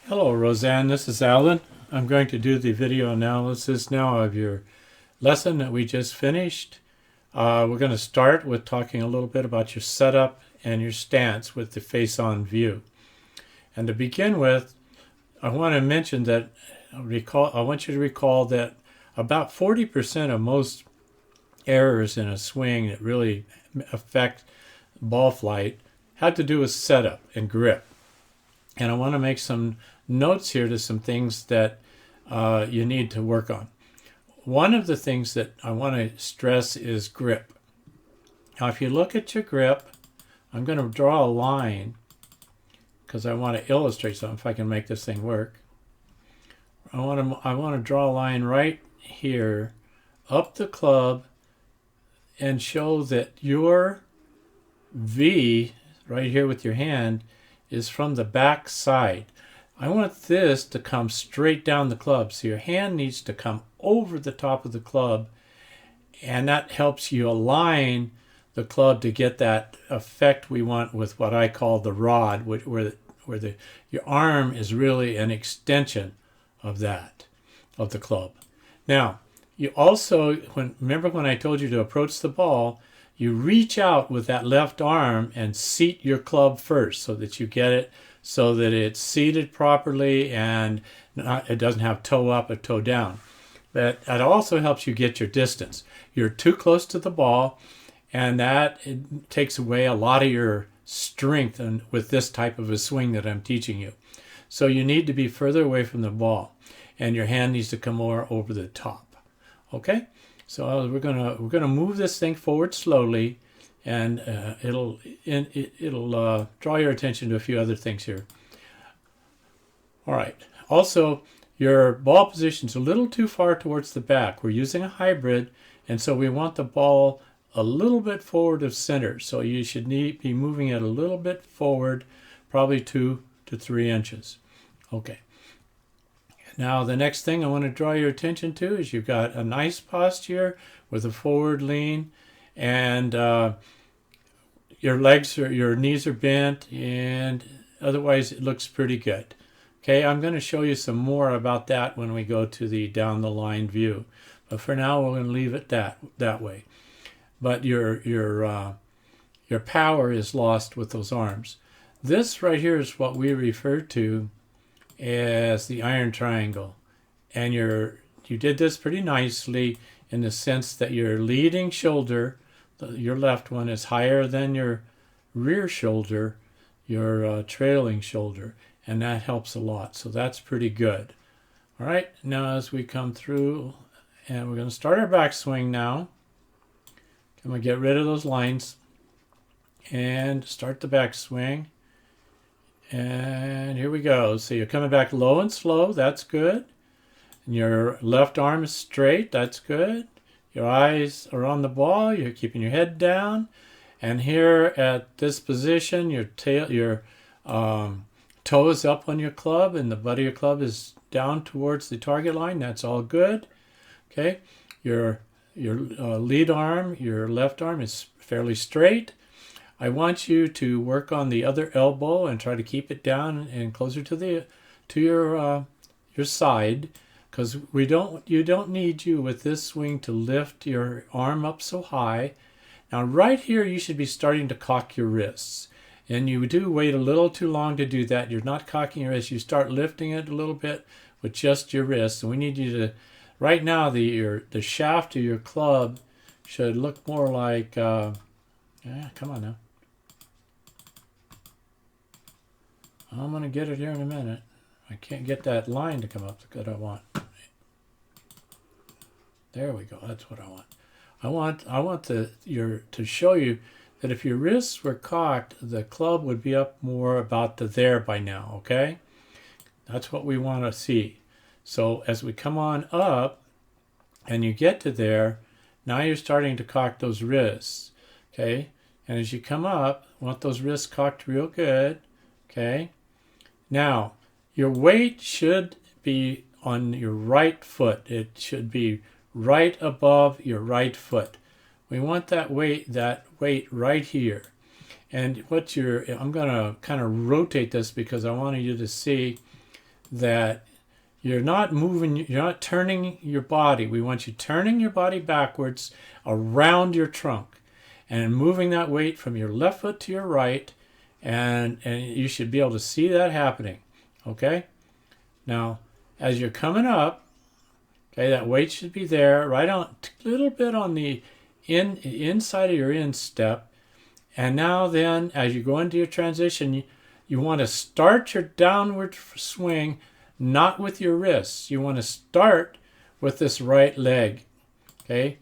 Hello, Roseanne. This is Alan. I'm going to do the video analysis now of your lesson that we just finished. We're going to start with talking a little bit about your setup and your stance with the face-on view. And to begin with, I want to mention that I want you to recall that about 40% of most errors in a swing that really affect ball flight had to do with setup and grip. And I want to make some notes here to some things that you need to work on. One of the things that I want to stress is grip. Now, if you look at your grip, I'm going to draw a line because I want to illustrate something if I can make this thing work. I want to draw a line right here up the club and show that your V right here with your hand is from the back side. I want this to come straight down the club. So your hand needs to come over the top of the club, and that helps you align the club to get that effect we want with what I call the rod, where your arm is really an extension of the club. Now, you also, remember when I told you to approach the ball, you reach out with that left arm and seat your club first so that you get it so that it's seated properly and it doesn't have toe up or toe down. But it also helps you get your distance. You're too close to the ball, and it takes away a lot of your strength with this type of a swing that I'm teaching you. So you need to be further away from the ball, and your hand needs to come more over the top. Okay? So we're gonna move this thing forward slowly, and it'll draw your attention to a few other things here. All right. Also, your ball position's a little too far towards the back. We're using a hybrid, and so we want the ball a little bit forward of center. So you should be moving it a little bit forward, probably 2 to 3 inches. Okay. Now, the next thing I want to draw your attention to is you've got a nice posture with a forward lean, and your knees are bent, and otherwise it looks pretty good. Okay, I'm going to show you some more about that when we go to the down the line view. But for now, we're going to leave it that way. But your power is lost with those arms. This right here is what we refer to as the iron triangle, and you did this pretty nicely in the sense that your leading shoulder, your left one, is higher than your rear shoulder, your trailing shoulder, and that helps a lot. So that's pretty good. All right, now as we come through, and we're going to start our backswing now. I'm going to get rid of those lines and start the backswing. And here we go. So you're coming back low and slow. That's good. And your left arm is straight. That's good. Your eyes are on the ball. You're keeping your head down. And here at this position, your toe is up on your club, and the butt of your club is down towards the target line. That's all good. Okay. Your lead arm, your left arm, is fairly straight. I want you to work on the other elbow and try to keep it down and closer to your side, because you don't need you with this swing to lift your arm up so high. Now right here you should be starting to cock your wrists, and you do wait a little too long to do that. You're not cocking your wrists. You start lifting it a little bit with just your wrists, and we need you to right now the shaft of your club should look more like come on now. I'm going to get it here in a minute. I can't get that line to come up that I want. There we go. That's what I want. I want to show you that if your wrists were cocked, the club would be up more about to there by now, okay? That's what we want to see. So as we come on up and you get to there, now you're starting to cock those wrists, okay? And as you come up, I want those wrists cocked real good, okay? Now, your weight should be on your right foot. It should be right above your right foot. We want that weight right here. And I'm going to kind of rotate this because I wanted you to see that you're not moving, you're not turning your body. We want you turning your body backwards around your trunk and moving that weight from your left foot to your right, and you should be able to see that happening. Okay? Now, as you're coming up, okay, that weight should be there, right on a little bit on the inside of your instep. And now then, as you go into your transition, you want to start your downward swing not with your wrists. You want to start with this right leg. Okay?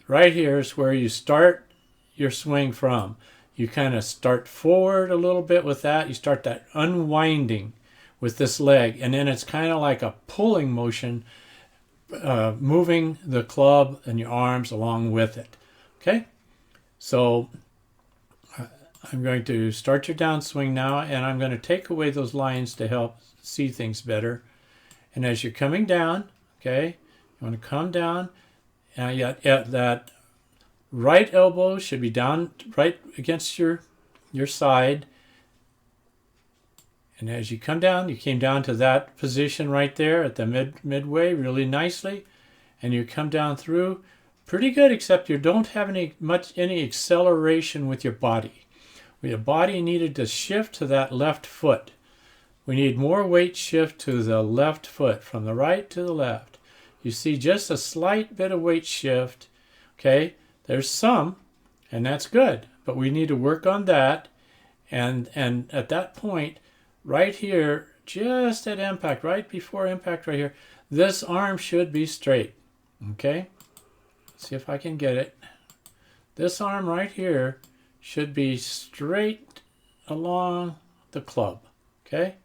Right here is where you start your swing from. You kind of start forward a little bit with that. You start that unwinding with this leg. And then it's kind of like a pulling motion, moving the club and your arms along with it. Okay? So I'm going to start your downswing now, and I'm going to take away those lines to help see things better. And as you're coming down, okay, you want to come down, and that right elbow should be down right against your side. And as you come down, you came down to that position right there at the midway really nicely, and you come down through pretty good, except you don't have any acceleration with your body. Your body needed to shift to that left foot. We need more weight shift to the left foot, from the right to the left. You see just a slight bit of weight shift. Okay, there's some, and that's good, but we need to work on that. And at that point, right here, just at impact, right before impact right here, this arm should be straight. Okay, let's see if I can get it. This arm right here should be straight along the club. Okay,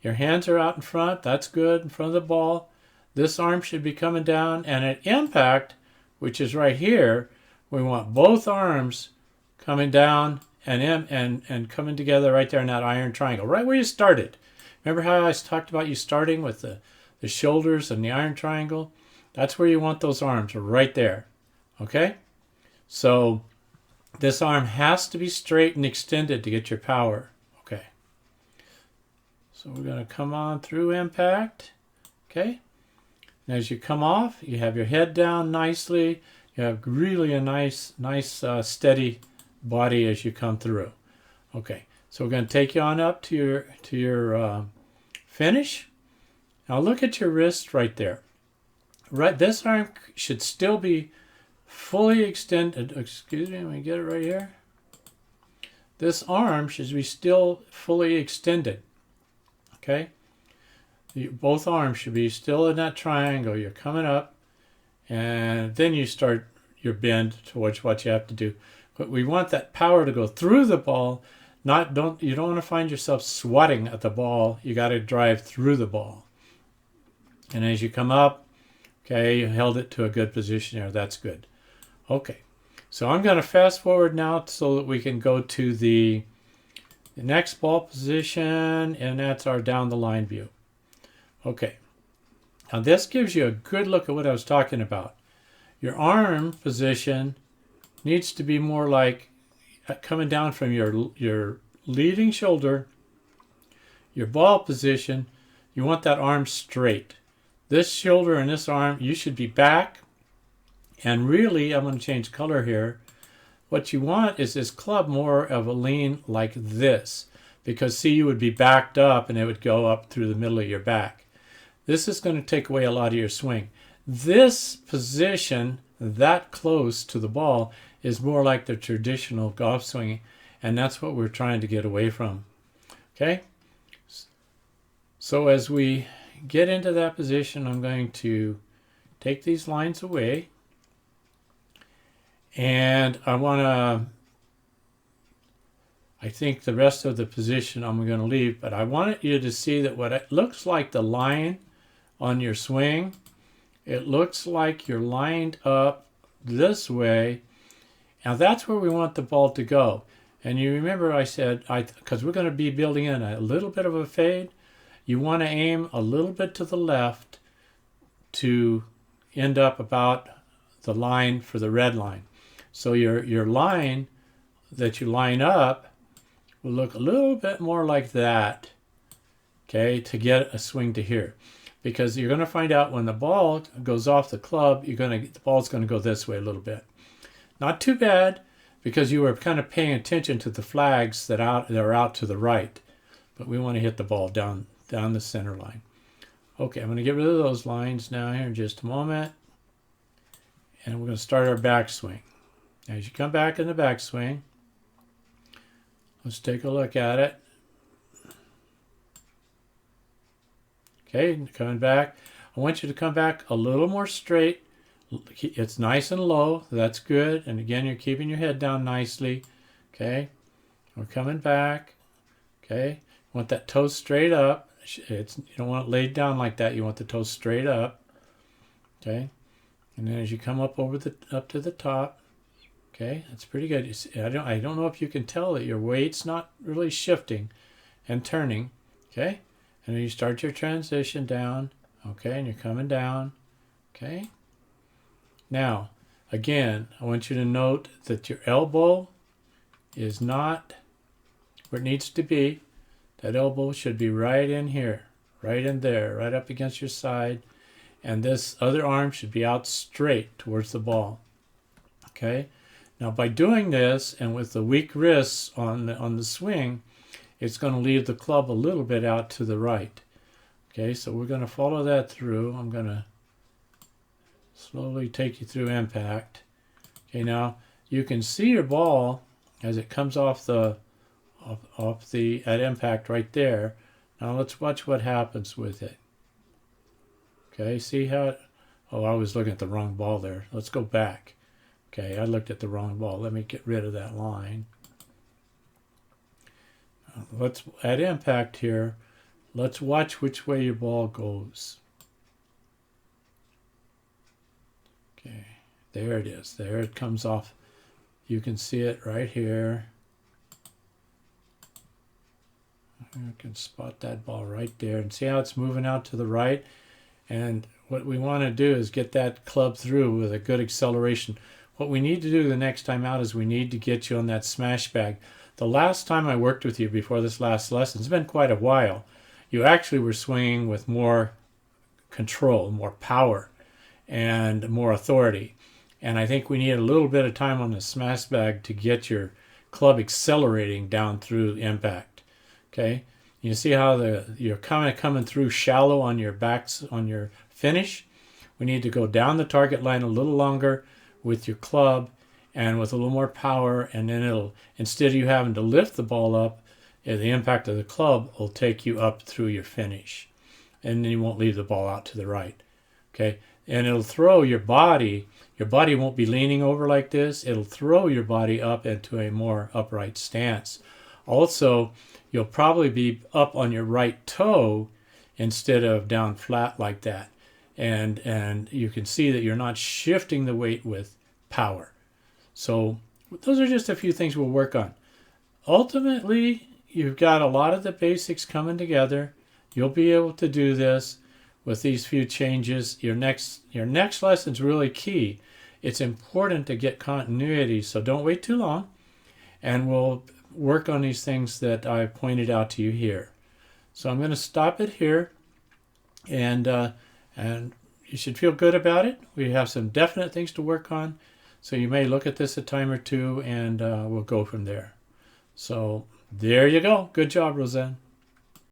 your hands are out in front. That's good, in front of the ball. This arm should be coming down, and at impact, which is right here, we want both arms coming down and coming together right there in that iron triangle, right where you started. Remember how I talked about you starting with the shoulders and the iron triangle? That's where you want those arms, right there. Okay? So this arm has to be straight and extended to get your power. Okay. So we're going to come on through impact. Okay. And as you come off, you have your head down nicely. You have really a nice steady body as you come through. Okay. So we're going to take you on up to your finish. Now look at your wrist right there. Right, this arm should still be fully extended. Excuse me, let me get it right here. This arm should be still fully extended. Okay? Both arms should be still in that triangle. You're coming up, and then you start your bend towards what you have to do. But we want that power to go through the ball. You don't want to find yourself swatting at the ball. You got to drive through the ball. And as you come up, okay, you held it to a good position there. That's good. Okay, so I'm going to fast forward now so that we can go to the next ball position, and that's our down the line view. Okay, now this gives you a good look at what I was talking about. Your arm position needs to be more like coming down from your leading shoulder. Your ball position, you want that arm straight. This shoulder and this arm, you should be back. And really, I'm going to change color here. What you want is this club more of a lean like this. Because see, you would be backed up and it would go up through the middle of your back. This is going to take away a lot of your swing. This position, that close to the ball, is more like the traditional golf swing. And that's what we're trying to get away from. Okay? So as we get into that position, I'm going to take these lines away. And I think the rest of the position I'm going to leave, but I want you to see that what it looks like the line on your swing, it looks like you're lined up this way. Now that's where we want the ball to go. And you remember I said, because we're going to be building in a little bit of a fade, you want to aim a little bit to the left to end up about the line for the red line. So your line that you line up will look a little bit more like that. okay, to get a swing to here. Because you're going to find out when the ball goes off the club, the ball's going to go this way a little bit. Not too bad, because you were kind of paying attention to the flags that are out to the right. But we want to hit the ball down the center line. Okay, I'm going to get rid of those lines now here in just a moment. And we're going to start our backswing. As you come back in the backswing, let's take a look at it. Okay, coming back. I want you to come back a little more straight. It's nice and low. That's good. And again, you're keeping your head down nicely. Okay, we're coming back. Okay, you want that toe straight up. You don't want it laid down like that. You want the toe straight up. Okay, and then as you come up up to the top. Okay, that's pretty good. You see, I don't know if you can tell that your weight's not really shifting and turning. Okay. And then you start your transition down, okay, and you're coming down, okay. Now, again, I want you to note that your elbow is not where it needs to be. That elbow should be right in here, right in there, right up against your side. And this other arm should be out straight towards the ball, okay. Now, by doing this, and with the weak wrists on the swing, it's going to leave the club a little bit out to the right. Okay, so we're going to follow that through. I'm going to slowly take you through impact. Okay, now you can see your ball as it comes off at impact right there. Now let's watch what happens with it. Okay, see how it, oh, I was looking at the wrong ball there. Let's go back. Okay, I looked at the wrong ball. Let me get rid of that line. Let's, at impact here, let's watch which way your ball goes. Okay, there it is. There it comes off. You can see it right here. You can spot that ball right there and see how it's moving out to the right. And what we want to do is get that club through with a good acceleration. What we need to do the next time out is we need to get you on that smash bag. The last time I worked with you before this last lesson, it's been quite a while, you actually were swinging with more control, more power, and more authority. And I think we need a little bit of time on the smash bag to get your club accelerating down through impact. Okay? You see how you're kind of coming through shallow on your backs, on your finish? We need to go down the target line a little longer with your club and with a little more power, and then it'll, instead of you having to lift the ball up, the impact of the club will take you up through your finish. And then you won't leave the ball out to the right. Okay? And it'll throw your body won't be leaning over like this. It'll throw your body up into a more upright stance. Also, you'll probably be up on your right toe instead of down flat like that. And you can see that you're not shifting the weight with power. So those are just a few things we'll work on. Ultimately, you've got a lot of the basics coming together. You'll be able to do this with these few changes. Your next lesson is really key. It's important to get continuity, so don't wait too long. And we'll work on these things that I pointed out to you here. So I'm going to stop it here, and you should feel good about it. We have some definite things to work on. So you may look at this a time or two, and we'll go from there. So there you go. Good job, Roseanne.